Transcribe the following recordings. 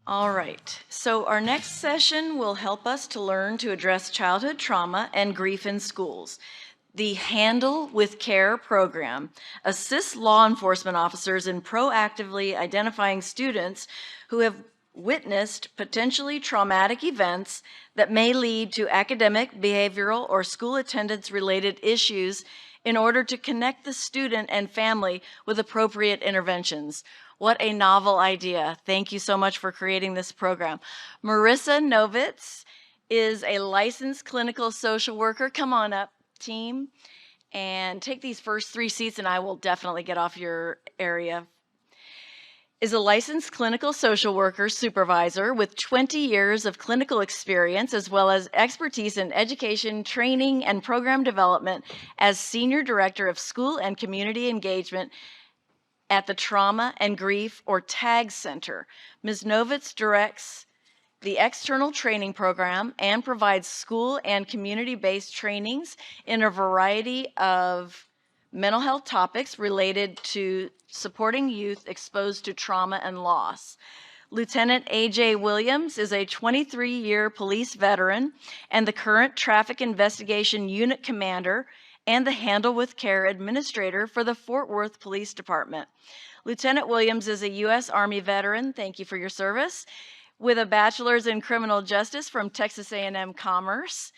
All right, so our next session will help us to learn to address childhood trauma and grief in schools. The Handle with Care program assists law enforcement officers in proactively identifying students who have witnessed potentially traumatic events that may lead to academic, behavioral, or school attendance related issues in order to connect the student and family with appropriate interventions. What a novel idea. Thank you so much for creating this program. Marisa Nowitz is a licensed clinical social worker. Come on up, team, and take these first 3 seats and I will definitely get off your area. Is a licensed clinical social worker supervisor with 20 years of clinical experience as well as expertise in education, training, and program development as Senior Director of School and Community Engagement at the Trauma and Grief, or TAG Center. Ms. Nowitz directs the external training program and provides school and community-based trainings in a variety of mental health topics related to supporting youth exposed to trauma and loss. Lieutenant A.J. Williams is a 23-year police veteran and the current Traffic Investigation Unit Commander and the Handle with Care Administrator for the Fort Worth Police Department. Lieutenant Williams is a U.S. Army veteran, thank you for your service, with a bachelor's in criminal justice from Texas A&M Commerce.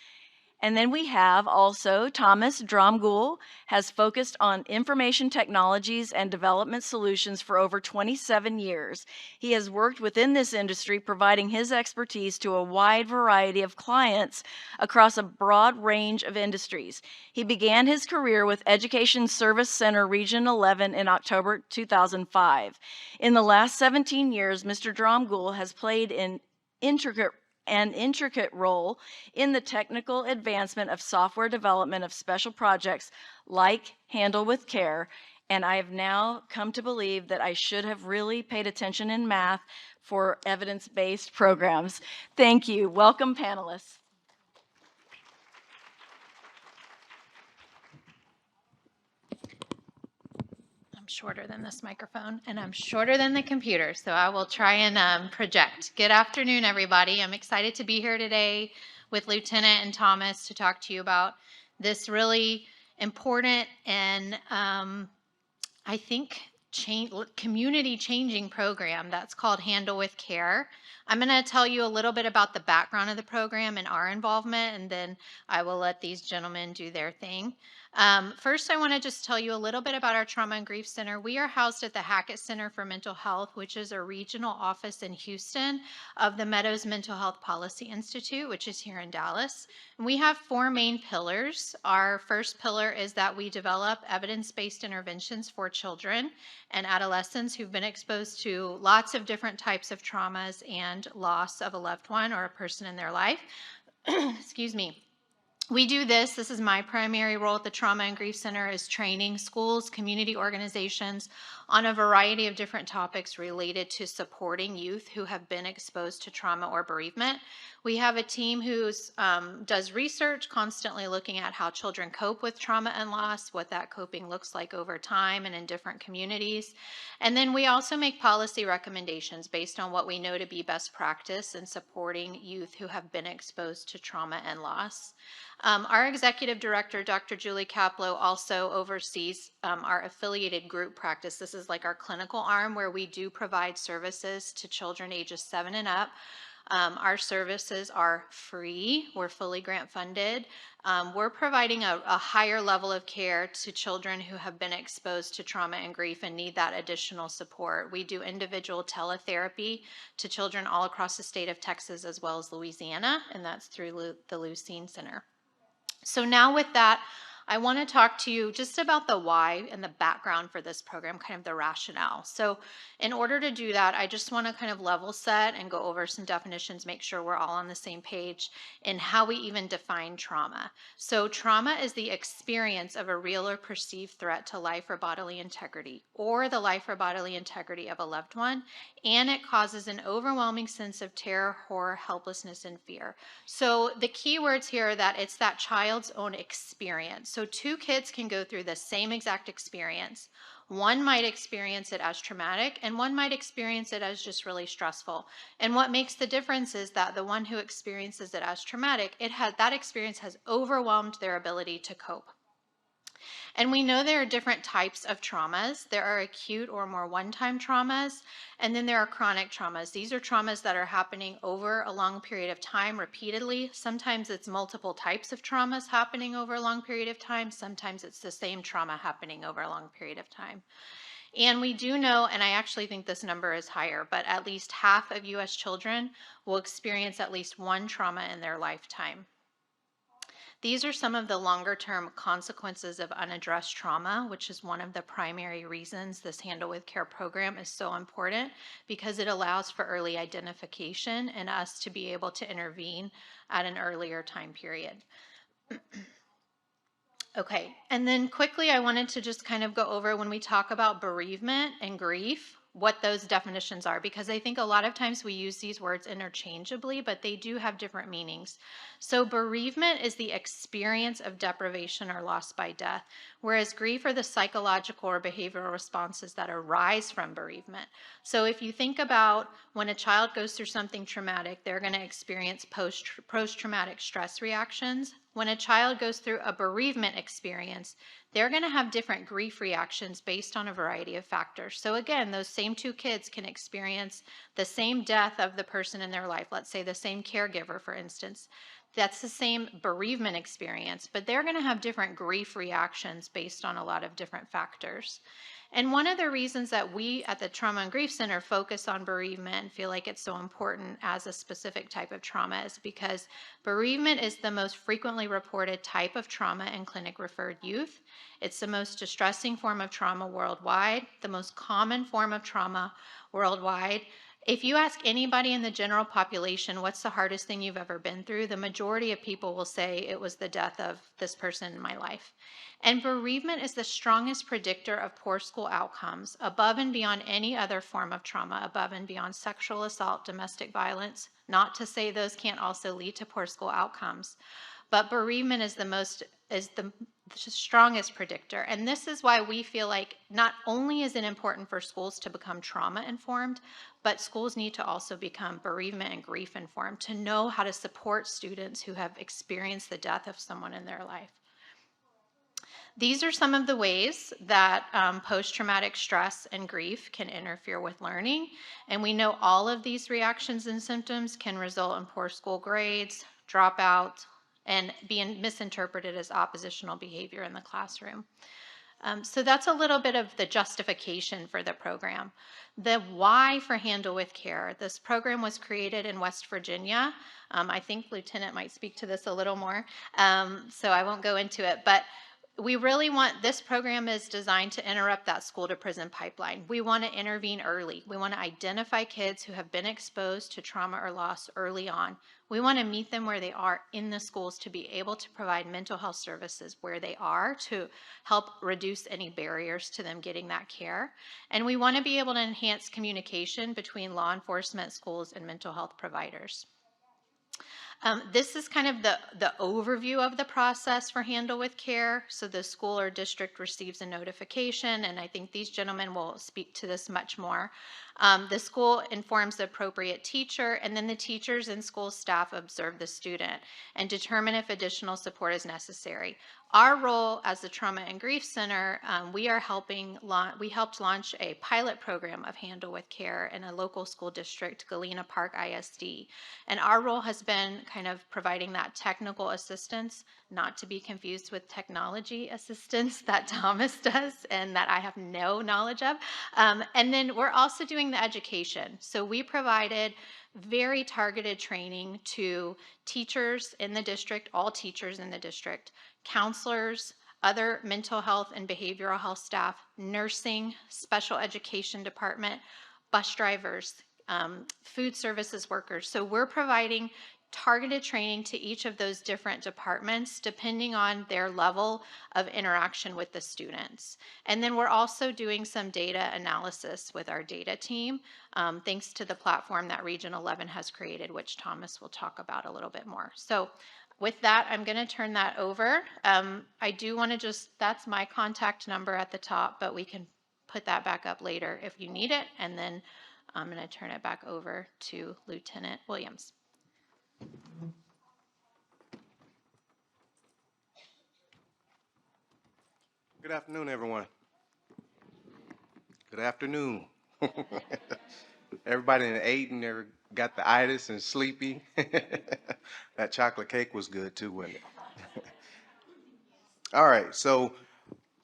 And then we have also Thomas Dromgoole, has focused on information technologies and development solutions for over 27 years. He has worked within this industry, providing his expertise to a wide variety of clients across a broad range of industries. He began his career with Education Service Center Region 11 in October 2005. In the last 17 years, Mr. Dromgoole has played an intricate role in the technical advancement of software development of special projects like Handle with Care, and I have now come to believe that I should have really paid attention in math for evidence-based programs. Thank you. Welcome, panelists. Shorter than this microphone, and I'm shorter than the computer, so I will try and project. Good afternoon, everybody. I'm excited to be here today with Lieutenant and Thomas to talk to you about this really important and I think community changing program that's called Handle with Care. I'm going to tell you a little bit about the background of the program and our involvement, and then I will let these gentlemen do their thing. First, I want to just tell you a little bit about our Trauma and Grief Center. We are housed at the Hackett Center for Mental Health, which is a regional office in Houston of the Meadows Mental Health Policy Institute, which is here in Dallas. And we have 4 main pillars. Our first pillar is that we develop evidence-based interventions for children and adolescents who've been exposed to lots of different types of traumas and loss of a loved one or a person in their life. Excuse me. We do this is my primary role at the Trauma and Grief Center, is training schools, community organizations on a variety of different topics related to supporting youth who have been exposed to trauma or bereavement. We have a team who does research, constantly looking at how children cope with trauma and loss, what that coping looks like over time and in different communities. And then we also make policy recommendations based on what we know to be best practice in supporting youth who have been exposed to trauma and loss. Our executive director, Dr. Julie Kaplow, also oversees our affiliated group practice. This is like our clinical arm where we do provide services to children ages 7 and up. Our services are free. We're fully grant funded. We're providing a higher level of care to children who have been exposed to trauma and grief and need that additional support. We do individual teletherapy to children all across the state of Texas as well as Louisiana, and that's through the Lucene Center. So now with that, I want to talk to you just about the why and the background for this program, kind of the rationale. So in order to do that, I just want to kind of level set and go over some definitions, make sure we're all on the same page in how we even define trauma. So trauma is the experience of a real or perceived threat to life or bodily integrity, or the life or bodily integrity of a loved one, and it causes an overwhelming sense of terror, horror, helplessness, and fear. So the key words here are that it's that child's own experience. So 2 kids can go through the same exact experience. One might experience it as traumatic, and one might experience it as just really stressful. And what makes the difference is that the one who experiences it as traumatic, that experience has overwhelmed their ability to cope. And we know there are different types of traumas. There are acute or more one-time traumas, and then there are chronic traumas. These are traumas that are happening over a long period of time repeatedly. Sometimes it's multiple types of traumas happening over a long period of time. Sometimes it's the same trauma happening over a long period of time. And we do know, and I actually think this number is higher, but at least half of U.S. children will experience at least one trauma in their lifetime. These are some of the longer-term consequences of unaddressed trauma, which is one of the primary reasons this Handle with Care program is so important, because it allows for early identification and us to be able to intervene at an earlier time period. Okay, and then quickly I wanted to just kind of go over when we talk about bereavement and grief, what those definitions are, because I think a lot of times we use these words interchangeably, but they do have different meanings. So bereavement is the experience of deprivation or loss by death, whereas grief are the psychological or behavioral responses that arise from bereavement. So if you think about when a child goes through something traumatic, they're going to experience post-traumatic stress reactions. When a child goes through a bereavement experience, they're going to have different grief reactions based on a variety of factors. So again, those same two kids can experience the same death of the person in their life, let's say the same caregiver, for instance. That's the same bereavement experience, but they're going to have different grief reactions based on a lot of different factors. And one of the reasons that we at the Trauma and Grief Center focus on bereavement and feel like it's so important as a specific type of trauma is because bereavement is the most frequently reported type of trauma in clinic-referred youth. It's the most distressing form of trauma worldwide, the most common form of trauma worldwide. If you ask anybody in the general population what's the hardest thing you've ever been through, the majority of people will say it was the death of this person in my life. And bereavement is the strongest predictor of poor school outcomes, above and beyond any other form of trauma, above and beyond sexual assault, domestic violence. Not to say those can't also lead to poor school outcomes, but bereavement is the strongest predictor. And this is why we feel like not only is it important for schools to become trauma informed, but schools need to also become bereavement and grief informed to know how to support students who have experienced the death of someone in their life. These are some of the ways that post-traumatic stress and grief can interfere with learning. And we know all of these reactions and symptoms can result in poor school grades, dropout, and being misinterpreted as oppositional behavior in the classroom. So that's a little bit of the justification for the program. The why for Handle with Care. This program was created in West Virginia. I think Lieutenant might speak to this a little more, so I won't go into it. But we really want, this program is designed to interrupt that school to prison pipeline. We want to intervene early. We want to identify kids who have been exposed to trauma or loss early on. We want to meet them where they are in the schools to be able to provide mental health services where they are to help reduce any barriers to them getting that care. And we want to be able to enhance communication between law enforcement, schools, and mental health providers. This is kind of the overview of the process for Handle with Care. So the school or district receives a notification, and I think these gentlemen will speak to this much more. The school informs the appropriate teacher, and then the teachers and school staff observe the student and determine if additional support is necessary. Our role as the Trauma and Grief Center, we helped launch a pilot program of Handle with Care in a local school district, Galena Park ISD. And our role has been kind of providing that technical assistance, not to be confused with technology assistance that Thomas does and that I have no knowledge of. And then we're also doing the education. So we provided very targeted training to teachers in the district, all teachers in the district, counselors, other mental health and behavioral health staff, nursing, special education department, bus drivers, food services workers. So we're providing targeted training to each of those different departments depending on their level of interaction with the students. And then we're also doing some data analysis with our data team, thanks to the platform that Region 11 has created, which Thomas will talk about a little bit more. So with that, I'm going to turn that over. I do want to that's my contact number at the top, but we can put that back up later if you need it. And then I'm going to turn it back over to Lieutenant Williams. Good afternoon, everyone. Good afternoon. Everybody that ate and never got the itis and sleepy. That chocolate cake was good too, wasn't it? All right, so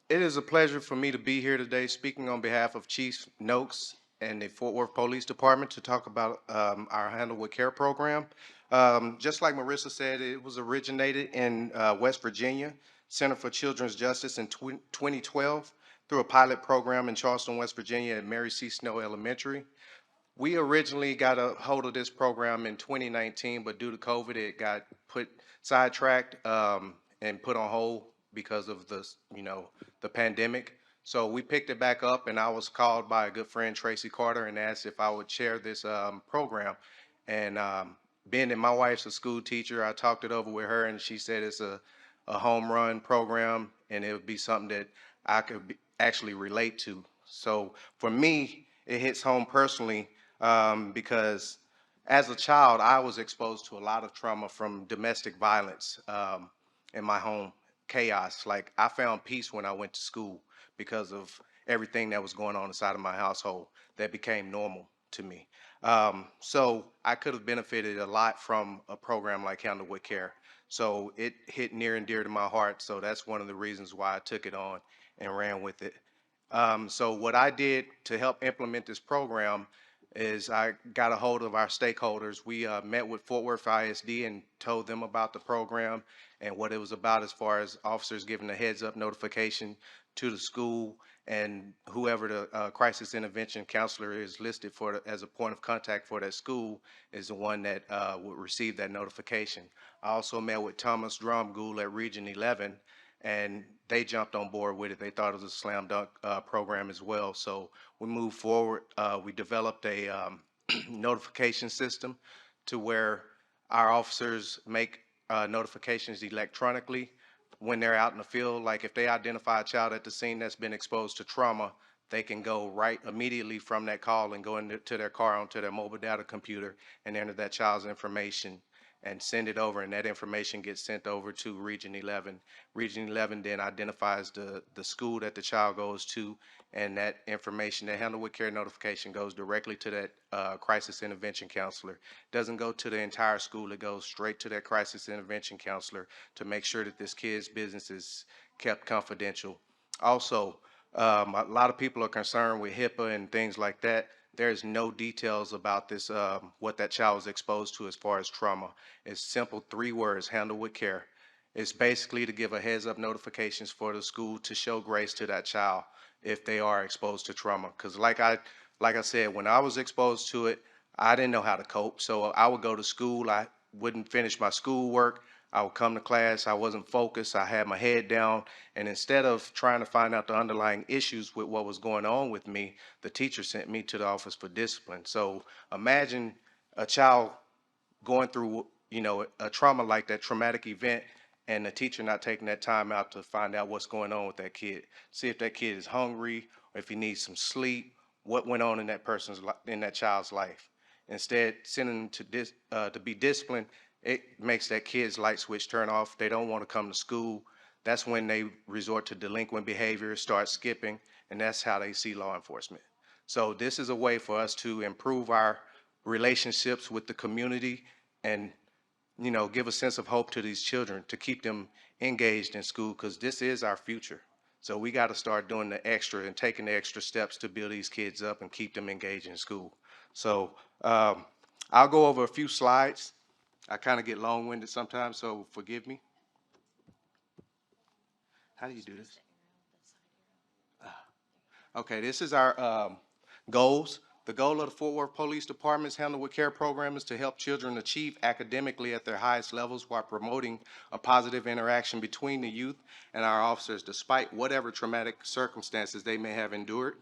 it is a pleasure for me to be here today speaking on behalf of Chief Noakes and the Fort Worth Police Department to talk about our Handle with Care program. Just like Marisa said, it was originated in West Virginia, Center for Children's Justice in 2012 through a pilot program in Charleston, West Virginia at Mary C. Snow Elementary. We originally got a hold of this program in 2019, but due to COVID, it got put sidetracked and put on hold because of the pandemic. So we picked it back up, and I was called by a good friend, Tracy Carter, and asked if I would chair this program. And being that my wife's a school teacher, I talked it over with her, and she said it's a home run program, and it would be something that I could actually relate to. So for me, it hits home personally because as a child, I was exposed to a lot of trauma from domestic violence in my home, chaos. Like I found peace when I went to school because of everything that was going on inside of my household that became normal to me. So I could have benefited a lot from a program like Handle with Care. So it hit near and dear to my heart. So that's one of the reasons why I took it on and ran with it. So what I did to help implement this program is I got a hold of our stakeholders. We met with Fort Worth ISD and told them about the program and what it was about as far as officers giving a heads up notification to the school and whoever the crisis intervention counselor is listed for as a point of contact for that school is the one that would receive that notification. I also met with Thomas Dromgoole at Region 11 and they jumped on board with it. They thought it was a slam dunk program as well. So we moved forward. We developed a notification system to where our officers make notifications electronically when they're out in the field. Like if they identify a child at the scene that's been exposed to trauma, they can go right immediately from that call and go into their car onto their mobile data computer and enter that child's information and send it over, and that information gets sent over to Region 11. Region 11 then identifies the school that the child goes to, and that information, that Handle with Care notification, goes directly to that crisis intervention counselor. Doesn't go to the entire school, it goes straight to that crisis intervention counselor to make sure that this kid's business is kept confidential. Also, a lot of people are concerned with HIPAA and things like that. There's no details about this, what that child was exposed to as far as trauma. It's simple 3 words, Handle with Care. It's basically to give a heads up notifications for the school to show grace to that child if they are exposed to trauma. Because like I said, when I was exposed to it, I didn't know how to cope. So I would go to school, I wouldn't finish my schoolwork, I would come to class, I wasn't focused, I had my head down, and instead of trying to find out the underlying issues with what was going on with me, the teacher sent me to the office for discipline. So imagine a child going through, a trauma like that, traumatic event, and the teacher not taking that time out to find out what's going on with that kid. See if that kid is hungry or if he needs some sleep, what went on in that child's life. Instead, sending them to be disciplined, it makes that kid's light switch turn off. They don't want to come to school. That's when they resort to delinquent behavior, start skipping, and that's how they see law enforcement. So this is a way for us to improve our relationships with the community and give a sense of hope to these children to keep them engaged in school because this is our future. So we got to start doing the extra and taking the extra steps to build these kids up and keep them engaged in school. So I'll go over a few slides. I kind of get long-winded sometimes, so forgive me. How do you do this? Okay, this is our goals. The goal of the Fort Worth Police Department's Handle with Care program is to help children achieve academically at their highest levels while promoting a positive interaction between the youth and our officers despite whatever traumatic circumstances they may have endured.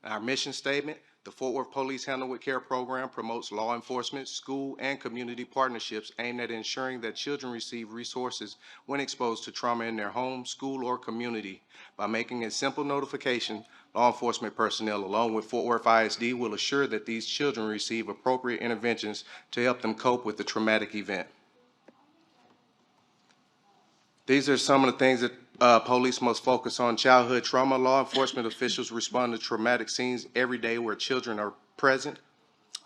Our mission statement, The Fort Worth Police Handle with Care program promotes law enforcement, school, and community partnerships aimed at ensuring that children receive resources when exposed to trauma in their home, school, or community. By making a simple notification, law enforcement personnel, along with Fort Worth ISD, will assure that these children receive appropriate interventions to help them cope with the traumatic event. These are some of the things that police must focus on. Childhood trauma. Law enforcement officials respond to traumatic scenes every day where children are present.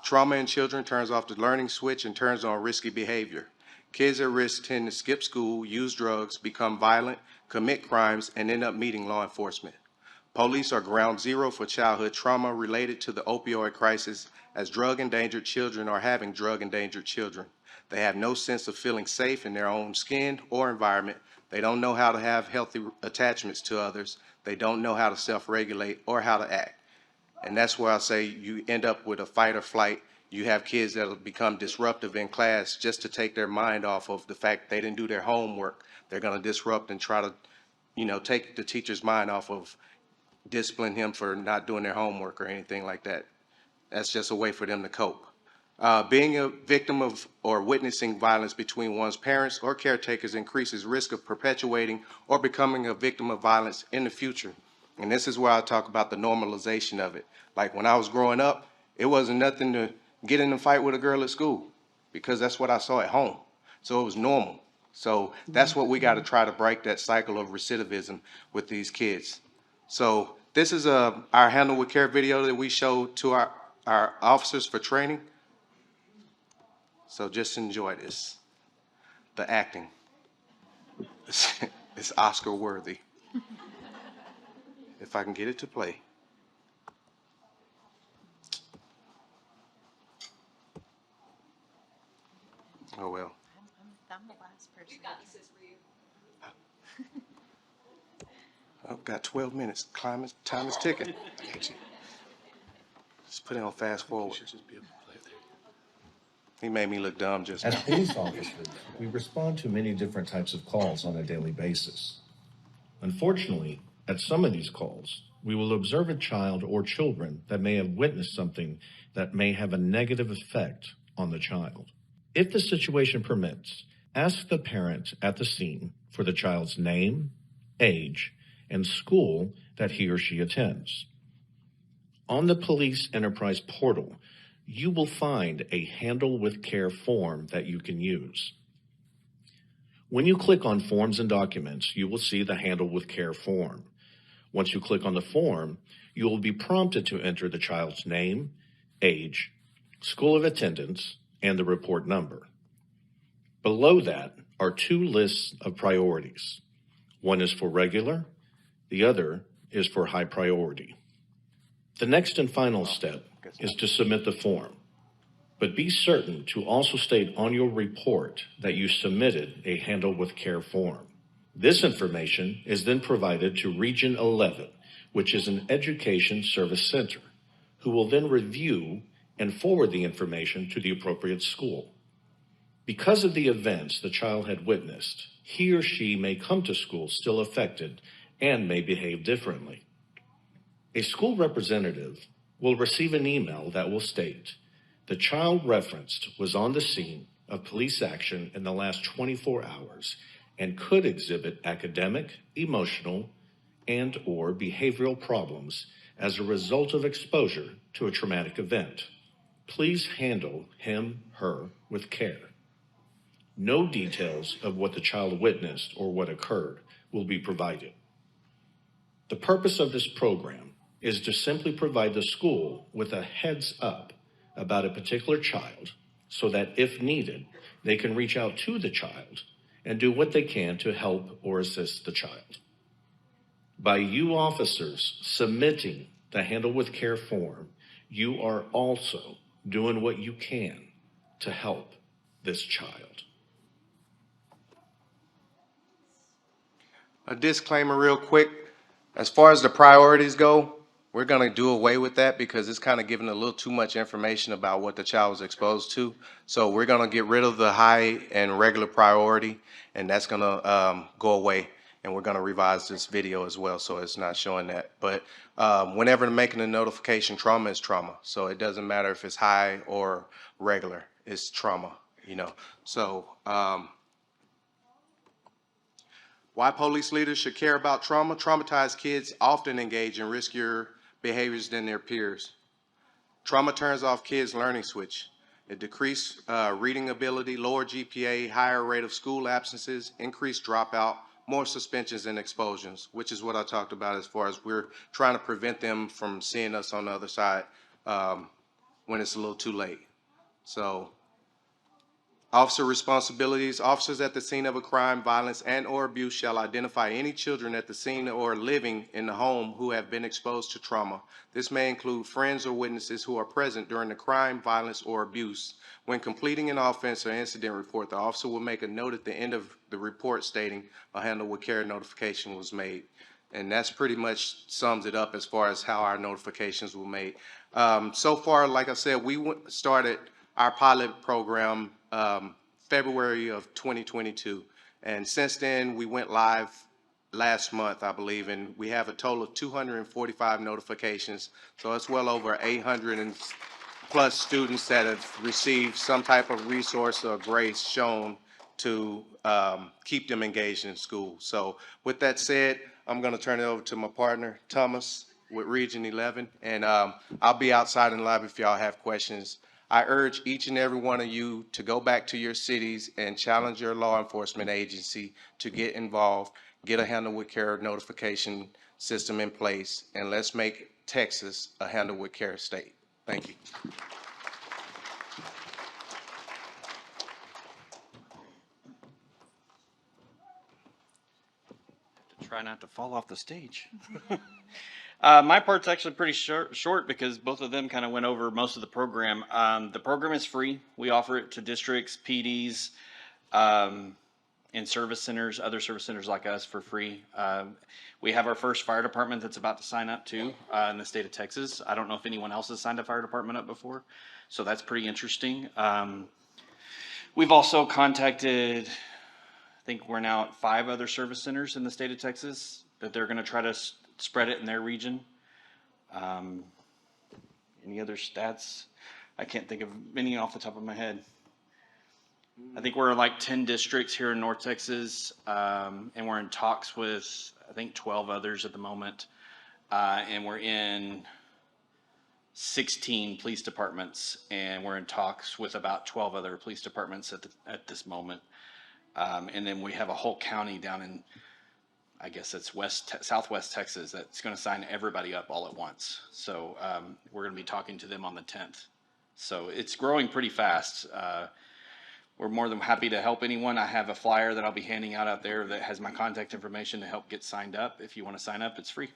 Trauma in children turns off the learning switch and turns on risky behavior. Kids at risk tend to skip school, use drugs, become violent, commit crimes, and end up meeting law enforcement. Police are ground zero for childhood trauma related to the opioid crisis, as drug-endangered children are having drug-endangered children. They have no sense of feeling safe in their own skin or environment. They don't know how to have healthy attachments to others. They don't know how to self-regulate or how to act. And that's where I say you end up with a fight or flight. You have kids that'll become disruptive in class just to take their mind off of the fact they didn't do their homework. They're going to disrupt and try to, take the teacher's mind off of discipline him for not doing their homework or anything like that. That's just a way for them to cope. Being a victim of or witnessing violence between one's parents or caretakers increases risk of perpetuating or becoming a victim of violence in the future. And this is where I talk about the normalization of it. Like when I was growing up, it wasn't nothing to get in a fight with a girl at school because that's what I saw at home. So it was normal. So that's what we got to try to break, that cycle of recidivism with these kids. So this is our Handle with Care video that we showed to our officers for training. So just enjoy this. The acting. It's Oscar worthy. If I can get it to play. Oh well. I'm the last person. I've got 12 minutes. Time is ticking. Just put it on fast forward. He made me look dumb just As now. police officers, we respond to many different types of calls on a daily basis. Unfortunately, at some of these calls, we will observe a child or children that may have witnessed something that may have a negative effect on the child. If the situation permits, ask the parent at the scene for the child's name, age, and school that he or she attends. On the Police Enterprise portal, you will find a Handle with Care form that you can use. When you click on Forms and Documents, you will see the Handle with Care form. Once you click on the form, you will be prompted to enter the child's name, age, school of attendance, and the report number. Below that are two lists of priorities. One is for regular, the other is for high priority. The next and final step is to submit the form, but be certain to also state on your report that you submitted a Handle with Care form. This information is then provided to Region 11, which is an education service center, who will then review and forward the information to the appropriate school. Because of the events the child had witnessed, he or she may come to school still affected and may behave differently. A school representative will receive an email that will state, the child referenced was on the scene of police action in the last 24 hours and could exhibit academic, emotional, and/or behavioral problems as a result of exposure to a traumatic event. Please handle him/her with care. No details of what the child witnessed or what occurred will be provided. The purpose of this program is to simply provide the school with a heads up about a particular child so that if needed, they can reach out to the child and do what they can to help or assist the child. By you officers submitting the Handle with Care form, you are also doing what you can to help this child. A disclaimer real quick. As far as the priorities go, we're going to do away with that because it's kind of giving a little too much information about what the child was exposed to. So we're going to get rid of the high and regular priority, and that's going to go away. and we're going to revise this video as well, so it's not showing that. But whenever making a notification, trauma is trauma. So it doesn't matter if it's high or regular, it's trauma, you know. So why police leaders should care about trauma? Traumatized kids often engage in riskier behaviors than their peers. Trauma turns off kids' learning switch. It decreased reading ability, lower GPA, higher rate of school absences, increased dropout, more suspensions and expulsions, which is what I talked about as far as we're trying to prevent them from seeing us on the other side when it's a little too late. So, officer responsibilities. Officers at the scene of a crime, violence, and or abuse shall identify any children at the scene or living in the home who have been exposed to trauma. This may include friends or witnesses who are present during the crime, violence, or abuse. When completing an offense or incident report, the officer will make a note at the end of the report stating a handle with care notification was made. And that's pretty much sums it up as far as how our notifications were made. So far, like I said, we started our pilot program February of 2022. And since then, we went live last month, I believe, and we have a total of 245 notifications. So it's well over 800 and plus students that have received some type of resource or grace shown to keep them engaged in school. So with that said, I'm going to turn it over to my partner, Thomas, with Region 11, and I'll be outside in the lobby if y'all have questions. I urge each and every one of you to go back to your cities and challenge your law enforcement agency to get involved, get a handle with care notification system in place, and let's make Texas a handle with care state. Thank you. Try not to fall off the stage. My part's actually pretty short because both of them kind of went over most of the program. The program is free. We offer it to districts, PDs, and service centers, other service centers like us for free. We have our first fire department that's about to sign up too in the state of Texas. I don't know if anyone else has signed a fire department up before, so that's pretty interesting. We've also contacted, I think we're now at 5 other service centers in the state of Texas that they're going to try to spread it in their region. Any other stats? I can't think of any off the top of my head. I think we're in like 10 districts here in North Texas, and we're in talks with, I think, 12 others at the moment. And we're in 16 police departments, and we're in talks with about 12 other police departments at this moment. And then we have a whole county down in, I guess it's southwest Texas, that's going to sign everybody up all at once. So we're going to be talking to them on the 10th. So it's growing pretty fast. We're more than happy to help anyone. I have a flyer that I'll be handing out there that has my contact information to help get signed up. If you want to sign up, it's free.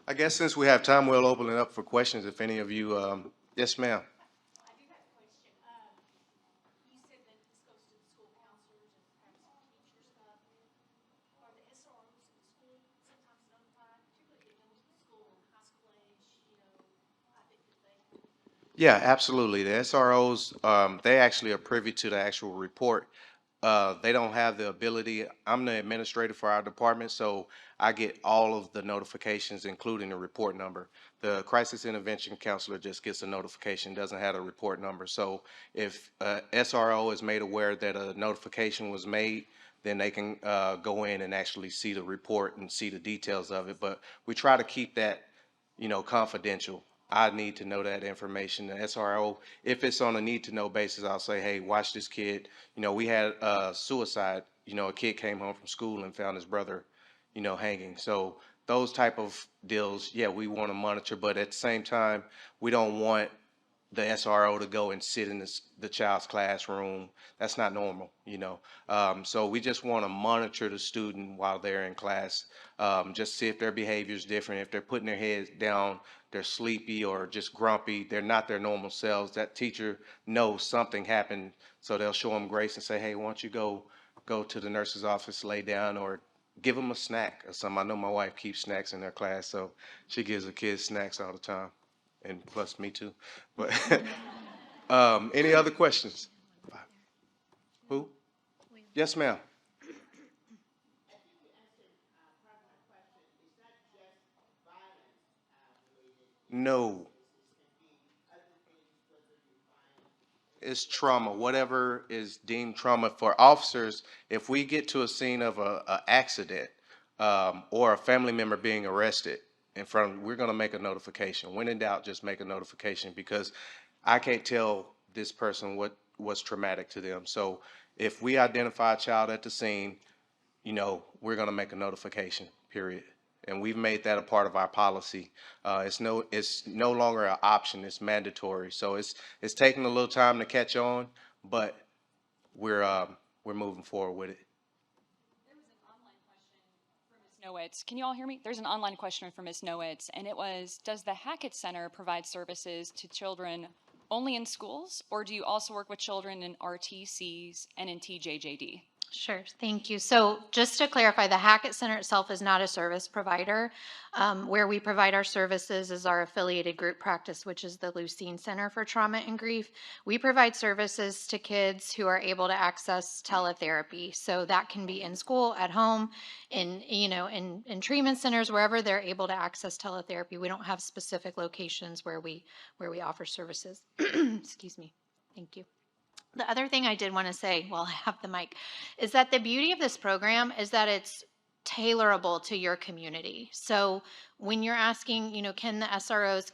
I guess since we have time, we'll open it up for questions if any of you, yes, ma'am. I do have a question. You said that this goes to the school counselors and perhaps some teachers. Are the SROs in the school sometimes notified, particularly if they're middle school and high school age, I think that they. Yeah, absolutely. The SROs, they actually are privy to the actual report. They don't have the ability. I'm the administrator for our department, so I get all of the notifications, including the report number. The crisis intervention counselor just gets a notification, doesn't have a report number. So if SRO is made aware that a notification was made, then they can go in and actually see the report and see the details of it. But we try to keep that, confidential. I need to know that information. The SRO, if it's on a need to know basis, I'll say, hey, watch this kid. We had suicide. A kid came home from school and found his brother, hanging. So those type of deals, yeah, we want to monitor, but at the same time, we don't want the SRO to go and sit in the child's classroom. That's not normal, So we just want to monitor the student while they're in class, just see if their behavior is different, if they're putting their heads down, they're sleepy or just grumpy, they're not their normal selves. That teacher knows something happened, so they'll show them grace and say, hey, why don't you go to the nurse's office, lay down, or give them a snack or something. I know my wife keeps snacks in her class, so she gives the kids snacks all the time. and plus me too. But any other questions? Who? Yes, ma'am. No. It's trauma, whatever is deemed trauma for officers. If we get to a scene of a accident or a family member being arrested in front of, we're going to make a notification. When in doubt, just make a notification because I can't tell this person what was traumatic to them. So if we identify a child at the scene, you know, we're going to make a notification, period. And we've made that a part of our policy. It's no longer an option, it's mandatory. So it's taking a little time to catch on, but we're moving forward with it. Nowitz. Can you all hear me? There's an online question from Ms. Nowitz, and it was, does the Hackett Center provide services to children only in schools, or do you also work with children in RTCs and in TJJD? Sure, thank you. So just to clarify, the Hackett Center itself is not a service provider. Where we provide our services is our affiliated group practice, which is the Lucene Center for Trauma and Grief. We provide services to kids who are able to access teletherapy. So that can be in school, at home, in treatment centers, wherever they're able to access teletherapy. We don't have specific locations where we offer services. Excuse me. Thank you. The other thing I did want to say while I have the mic is that the beauty of this program is that it's tailorable to your community. So when you're asking, can the SROs,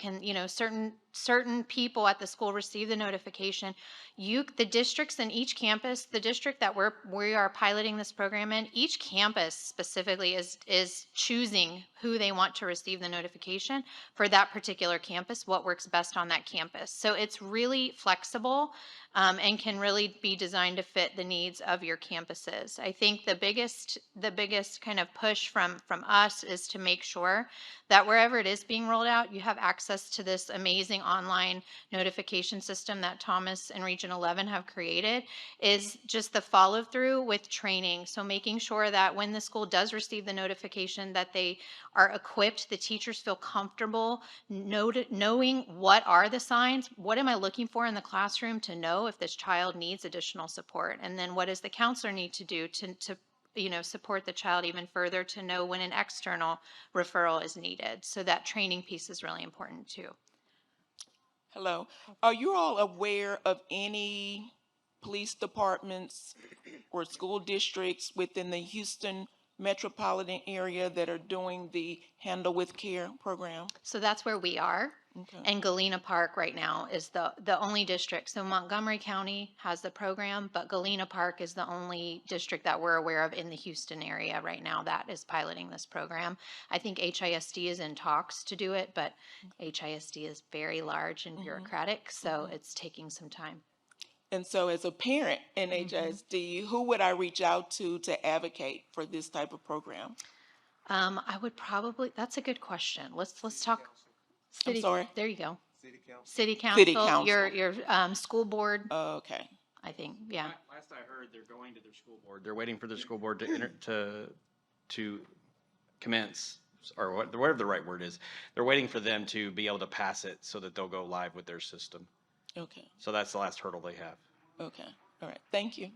certain people at the school receive the notification, the districts in each campus, the district that we are piloting this program in, each campus specifically is choosing who they want to receive the notification for that particular campus, what works best on that campus. So it's really flexible and can really be designed to fit the needs of your campuses. I think the biggest kind of push from us is to make sure that wherever it is being rolled out, you have access to this amazing online notification system that Thomas and Region 11 have created, is just the follow through with training. So making sure that when the school does receive the notification that they are equipped, the teachers feel comfortable knowing what are the signs, what am I looking for in the classroom to know if this child needs additional support, and then what does the counselor need to do to support the child even further to know when an external referral is needed. So that training piece is really important too. Hello. Are you all aware of any police departments or school districts within the Houston metropolitan area that are doing the Handle with Care program? So that's where we are. Okay. And Galena Park right now is the only district. So Montgomery County has the program, but Galena Park is the only district that we're aware of in the Houston area right now that is piloting this program. I think HISD is in talks to do it, but HISD is very large and bureaucratic, so it's taking some time. And so as a parent in HISD, who would I reach out to advocate for this type of program? I would probably, that's a good question. Let's talk. I'm sorry? There you go. City council. City council. Your school board. Okay. I think, yeah. Last I heard, they're going to their school board. They're waiting for their school board to commence, or whatever the right word is. They're waiting for them to be able to pass it so that they'll go live with their system. Okay. So that's the last hurdle they have. Okay. All right. Thank you.